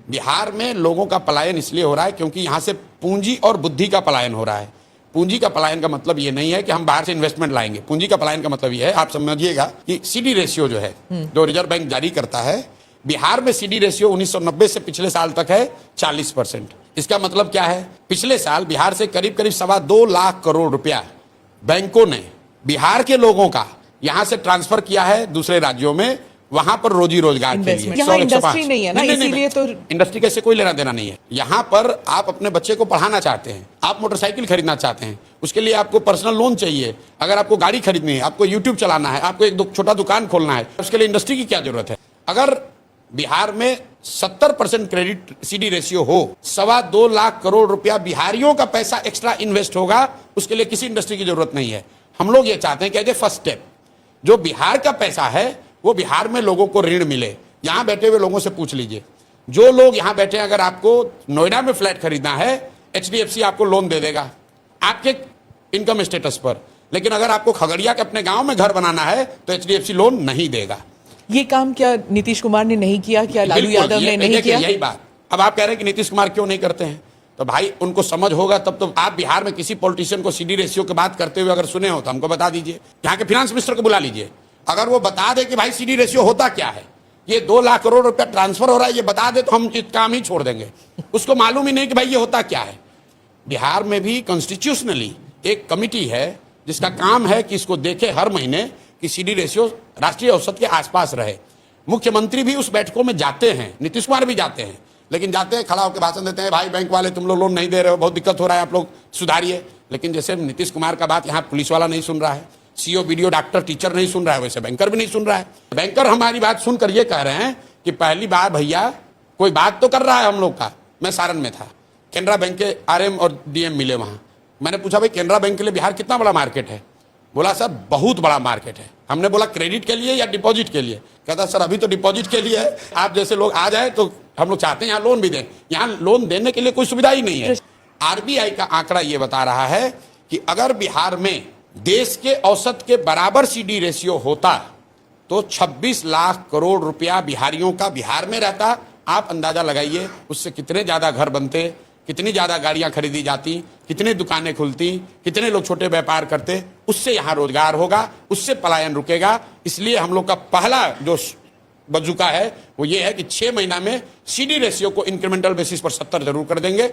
बिहार में लोगों का पलायन इसलिए हो रहा है क्योंकि यहाँ से पूंजी और बुद्धि का पलायन हो रहा है। पूंजी का पलायन का मतलब ये नहीं है कि हम बाहर से इन्वेस्टमेंट लाएंगे। पूंजी का पलायन का मतलब ये है, आप समझिएगा कि सीडी रेशियो जो है जो रिजर्व बैंक जारी करता है, बिहार में सीडी रेशियो 1990 से पिछले साल तक है 40%। इसका मतलब क्या है? पिछले साल बिहार से करीब करीब 2.25 लाख करोड़ रुपया बैंकों ने बिहार के लोगों का यहां से ट्रांसफर किया है दूसरे राज्यों में, वहां पर रोजी रोजगार के लिए। यहाँ इंडस्ट्री नहीं है ना, इसीलिए तो इंडस्ट्री कैसे कोई लेना देना नहीं है। यहाँ पर आप अपने बच्चे को पढ़ाना चाहते हैं, आप मोटरसाइकिल खरीदना चाहते हैं, उसके लिए आपको पर्सनल लोन चाहिए। अगर आपको गाड़ी खरीदनी है, आपको यूट्यूब चलाना है, आपको एक छोटा दुकान खोलना है, उसके लिए इंडस्ट्री की क्या जरूरत है? अगर बिहार में 70% क्रेडिट सीडी रेशियो हो, 2.25 लाख करोड़ रुपया बिहारियों का पैसा एक्स्ट्रा इन्वेस्ट होगा, उसके लिए किसी इंडस्ट्री की जरूरत नहीं है। हम लोग ये चाहते हैं कि एज ए फर्स्ट स्टेप जो बिहार का पैसा है वो बिहार में लोगों को ऋण मिले। यहां बैठे हुए लोगों से पूछ लीजिए, जो लोग यहां बैठे हैं, अगर आपको नोएडा में फ्लैट खरीदना है, HDFC आपको लोन दे देगा आपके इनकम स्टेटस पर, लेकिन अगर आपको खगड़िया के अपने गांव में घर बनाना है तो HDFC लोन नहीं देगा। ये काम क्या नीतीश कुमार ने नहीं किया? क्या लालू यादव ने नहीं किया? यही बात। अब आप कह रहे हैं कि नीतीश कुमार क्यों नहीं करते हैं, तो भाई उनको समझ होगा तब तो। आप बिहार में किसी पॉलिटिशियन को सीडी रेशियो की बात करते हुए अगर सुने हो तो हमको बता दीजिए। यहाँ के फाइनेंस मिनिस्टर को बुला लीजिए, अगर वो बता दे कि भाई सीडी रेशियो होता क्या है, ये 2 लाख करोड़ रुपया ट्रांसफर हो रहा है, ये बता दे तो हम इस काम ही छोड़ देंगे। उसको मालूम ही नहीं कि भाई ये होता क्या है। बिहार में भी कॉन्स्टिट्यूशनली एक कमिटी है जिसका काम है कि इसको देखे हर महीने कि सीडी रेशियो राष्ट्रीय औसत के आसपास रहे। मुख्यमंत्री भी उस बैठकों में जाते हैं, नीतीश कुमार भी जाते हैं, लेकिन जाते हैं खड़ा होकर भाषण देते हैं, भाई बैंक वाले तुम लोग लोन नहीं दे रहे हो, बहुत दिक्कत हो रहा है, आप लोग सुधारिए। लेकिन जैसे नीतीश कुमार का बात यहाँ पुलिस वाला नहीं सुन रहा है, सीओ बीडीओ डॉक्टर टीचर नहीं सुन रहा है, वैसे बैंकर भी नहीं सुन रहा है। बैंकर हमारी बात सुनकर ये कह रहे हैं कि पहली बार भैया कोई बात तो कर रहा है हम लोग का। मैं सारण में था, केनरा बैंक के RM और DM मिले वहाँ। मैंने पूछा भाई केनरा बैंक के लिए बिहार कितना बड़ा मार्केट है? बोला सर बहुत बड़ा मार्केट है। हमने बोला क्रेडिट के लिए या डिपॉजिट के लिए? कहता सर अभी तो डिपॉजिट के लिए है, आप जैसे लोग आ जाए तो हम लोग चाहते हैं यहाँ लोन भी दें। यहाँ लोन देने के लिए कोई सुविधा ही नहीं है। RBI का आंकड़ा ये बता रहा है कि अगर बिहार में देश के औसत के बराबर सीडी रेशियो होता तो 26 लाख करोड़ रुपया बिहारियों का बिहार में रहता। आप अंदाजा लगाइए उससे कितने ज्यादा घर बनते, कितनी ज्यादा गाड़ियां खरीदी जाती, कितनी दुकानें खुलती, कितने लोग छोटे व्यापार करते। उससे यहाँ रोजगार होगा, उससे पलायन रुकेगा। इसलिए हम लोग का पहला जो बजुका है वो ये है कि 6 महीना में सीडी रेशियो को इंक्रीमेंटल बेसिस पर 70 जरूर कर देंगे।